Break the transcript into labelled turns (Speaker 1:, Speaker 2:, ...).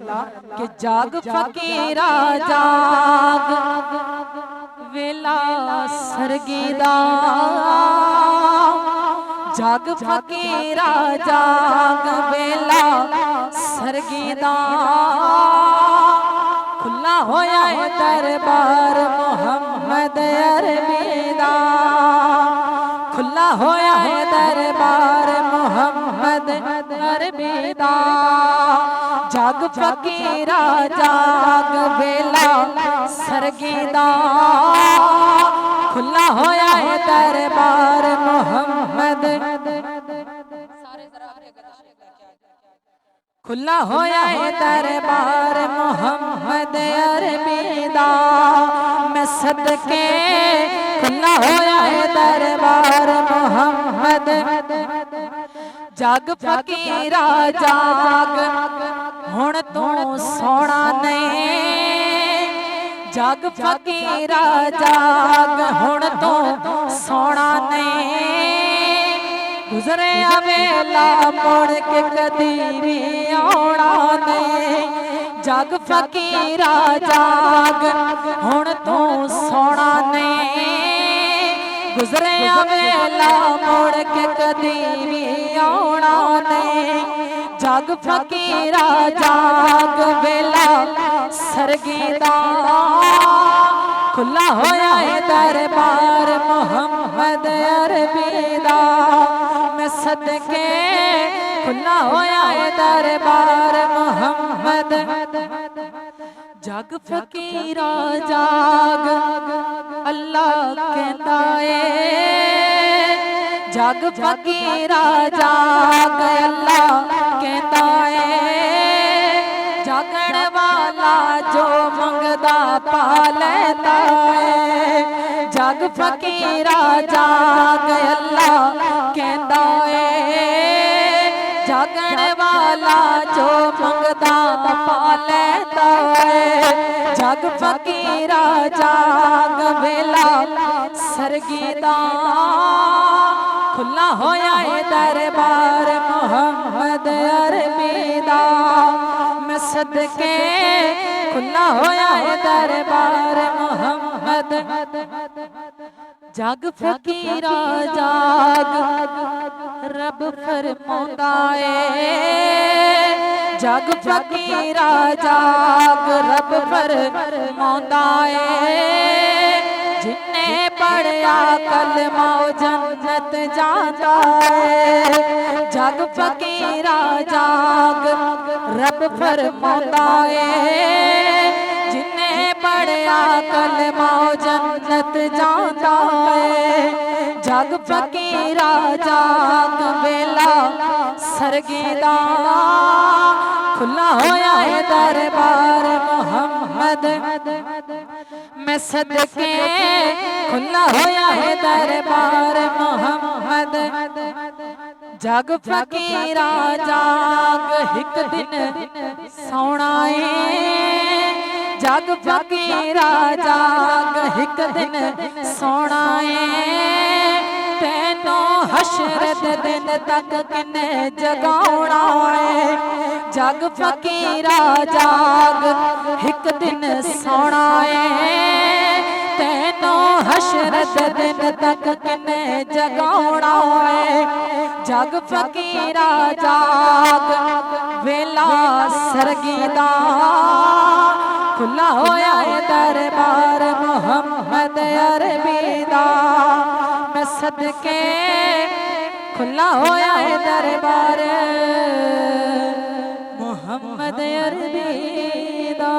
Speaker 1: कि जाग फकीरा जाग वेला सरगीदा, जाग फकीरा जाग वेला सरगीदा, खुला होया है दरबार मोहम्मद अरबीदा, खुला होया है दरबार मोहम्मद अरबीदा, जाग फकीरा जाग वेला सरगीदा, खुला होया है दरबार मोहम्मद, खुला होया है दरबार मोहम्मद अरबीदा, मैं सदके खुला होया है दरबार मोहम्मद, जाग फकीरा जाग हुण तू सोना नहीं, जाग फकीरा जाग हुण तू सोना नहीं, गुजरे वेला मुड़ के कदी भी आना नहीं, जाग फकीरा जाग हुण तू सोना नहीं, गुजरे वेला मुड़ के कदी भी आना नहीं, जाग फकीरा जाग वेला सरगीदा, खुला होया है दरबार मोहम्मद अरबीदा, मैं सदके खुला होया है दरबार मोहम्मद, जाग फकीरा जाग अल्लाह कहता है, जाग फकीरा जाग अल्लाह कहता है, जागण वाला जो मंगदा पा लेता है, जाग फकीरा जाग अल्लाह कहता है, जागण वाला जो मंगदा पा लेता है, जाग फकीरा जाग वेला सरगीदा, खुला होया है दरबार मोहम्मद अरबीदा, मैं सदके खुला होया है दरबार मोहम्मद, जाग फकीरा जाग रब फरमाता है, जाग फकीरा जाग रब फरमाता है, जिन्ने पढ़या कलमा जन्नत जाता है, जाग फकीरा जाग रब फरमाता है, जिन्ने पढ़या कलमा जन्नत जाता है, जाग फकीरा जाग वेला सरगीदा, खुला होया है दरबार मोहम्मद, मैं सदके खुला होया है दरबार मोहम्मद, जाग फकीरा जाग एक दिन सोना है, जाग फकीरा जाग एक दिन सोना है, तेनों हशरत दिन तक किने जगाउणा है, जाग फकीरा जाग एक दिन सोना है, तेनों हशरत दिन तक किने जगाउणा है, जाग फकीरा जाग वेला सरगीदा, खुला होया है दरबार मोहम्मद अरबीदा, मैं सदके खुला होया है दरबार मोहम्मद अरबीदा।